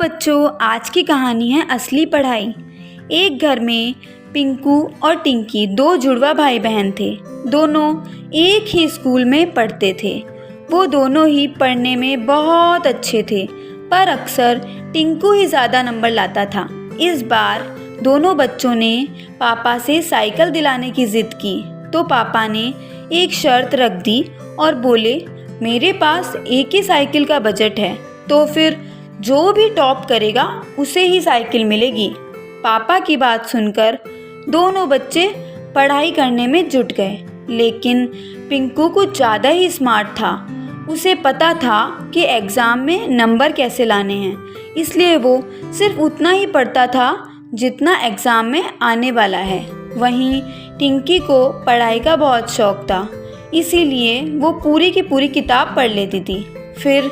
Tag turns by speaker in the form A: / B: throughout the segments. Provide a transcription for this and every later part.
A: बच्चों, आज की कहानी है असली पढ़ाई। एक घर में पिंकू और टिंकी दो जुड़वा भाई बहन थे। दोनों एक ही स्कूल में पढ़ते थे। वो दोनों ही पढ़ने में बहुत अच्छे थे, पर अक्सर टिंकू ही ज़्यादा नंबर लाता था। इस बार दोनों बच्चों ने पापा से साइकिल दिलाने की ज़िद की, तो पापा ने एक शर्त रख दी और बोले, मेरे पास एक ही साइकिल का बजट है, तो फिर जो भी टॉप करेगा उसे ही साइकिल मिलेगी। पापा की बात सुनकर दोनों बच्चे पढ़ाई करने में जुट गए, लेकिन पिंकू कुछ ज़्यादा ही स्मार्ट था। उसे पता था कि एग्ज़ाम में नंबर कैसे लाने हैं, इसलिए वो सिर्फ उतना ही पढ़ता था जितना एग्ज़ाम में आने वाला है। वहीं टिंकी को पढ़ाई का बहुत शौक था, इसीलिए वो पूरी की पूरी किताब पढ़ लेती थी। फिर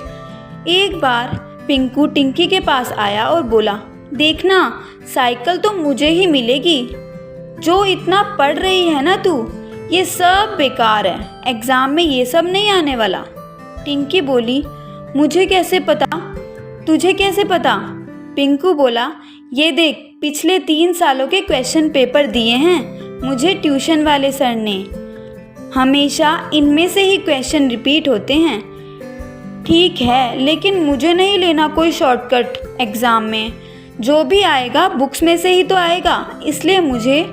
A: एक बार पिंकू टिंकी के पास आया और बोला, देखना, साइकिल तो मुझे ही मिलेगी। जो इतना पढ़ रही है ना तू, ये सब बेकार है, एग्ज़ाम में ये सब नहीं आने वाला। टिंकी बोली, मुझे कैसे पता? तुझे कैसे पता? पिंकू बोला, ये देख, पिछले 3 सालों के क्वेश्चन पेपर दिए हैं मुझे ट्यूशन वाले सर ने। हमेशा इनमें से ही क्वेश्चन रिपीट होते हैं। ठीक है, लेकिन मुझे नहीं लेना कोई शॉर्टकट एग्ज़ाम में। जो भी आएगा बुक्स में से ही तो आएगा, इसलिए मुझे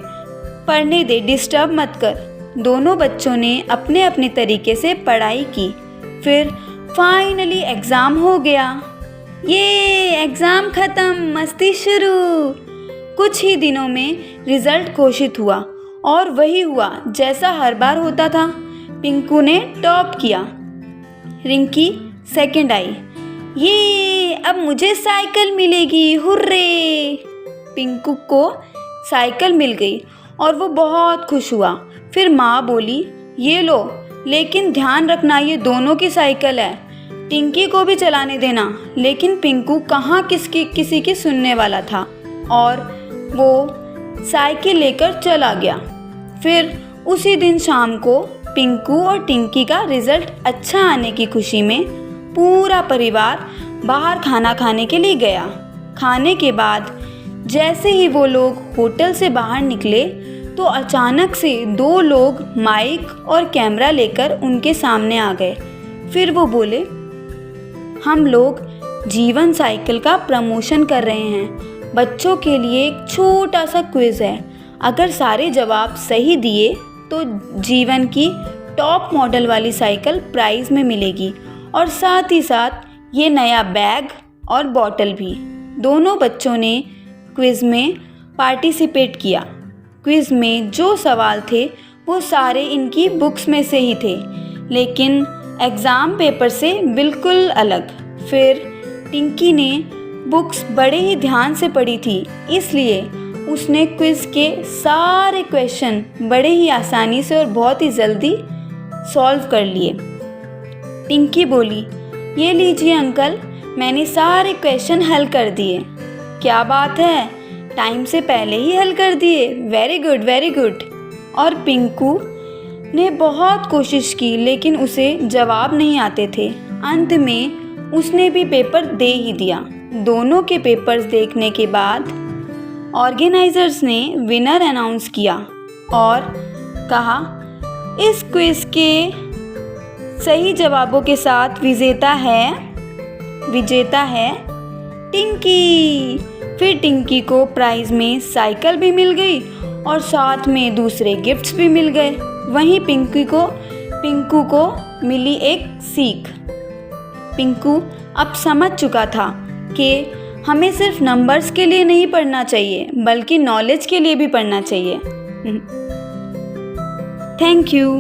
A: पढ़ने दे, डिस्टर्ब मत कर। दोनों बच्चों ने अपने अपने तरीके से पढ़ाई की। फिर फाइनली एग्ज़ाम हो गया। ये एग्ज़ाम ख़त्म, मस्ती शुरू। कुछ ही दिनों में रिज़ल्ट घोषित हुआ और वही हुआ जैसा हर बार होता था। पिंकू ने टॉप किया, रिंकी सेकंड आई। ये अब मुझे साइकिल मिलेगी, हुर्रे! पिंकू को साइकिल मिल गई और वो बहुत खुश हुआ। फिर माँ बोली, ये लो, लेकिन ध्यान रखना ये दोनों की साइकिल है, टिंकी को भी चलाने देना। लेकिन पिंकू कहाँ किसी की सुनने वाला था और वो साइकिल लेकर चला गया। फिर उसी दिन शाम को पिंकू और टिंकी का रिज़ल्ट अच्छा आने की खुशी में पूरा परिवार बाहर खाना खाने के लिए गया। खाने के बाद जैसे ही वो लोग होटल से बाहर निकले, तो अचानक से 2 लोग माइक और कैमरा लेकर उनके सामने आ गए। फिर वो बोले, हम लोग जीवन साइकिल का प्रमोशन कर रहे हैं। बच्चों के लिए एक छोटा सा क्विज़ है। अगर सारे जवाब सही दिए तो जीवन की टॉप मॉडल वाली साइकिल प्राइज़ में मिलेगी, और साथ ही साथ ये नया बैग और बॉटल भी। दोनों बच्चों ने क्विज़ में पार्टिसिपेट किया। क्विज़ में जो सवाल थे वो सारे इनकी बुक्स में से ही थे, लेकिन एग्ज़ाम पेपर से बिल्कुल अलग। फिर टिंकी ने बुक्स बड़े ही ध्यान से पढ़ी थी, इसलिए उसने क्विज़ के सारे क्वेश्चन बड़े ही आसानी से और बहुत ही जल्दी सॉल्व कर लिए। टिंकी बोली, ये लीजिए अंकल, मैंने सारे क्वेश्चन हल कर दिए। क्या बात है, टाइम से पहले ही हल कर दिए, वेरी गुड वेरी गुड। और पिंकू ने बहुत कोशिश की, लेकिन उसे जवाब नहीं आते थे। अंत में उसने भी पेपर दे ही दिया। दोनों के पेपर्स देखने के बाद ऑर्गेनाइजर्स ने विनर अनाउंस किया और कहा, इस क्विज़ के सही जवाबों के साथ विजेता है टिंकी। फिर टिंकी को प्राइज़ में साइकिल भी मिल गई और साथ में दूसरे गिफ्ट्स भी मिल गए। वहीं पिंकू को मिली एक सीख। पिंकू अब समझ चुका था कि हमें सिर्फ नंबर्स के लिए नहीं पढ़ना चाहिए, बल्कि नॉलेज के लिए भी पढ़ना चाहिए। Thank you.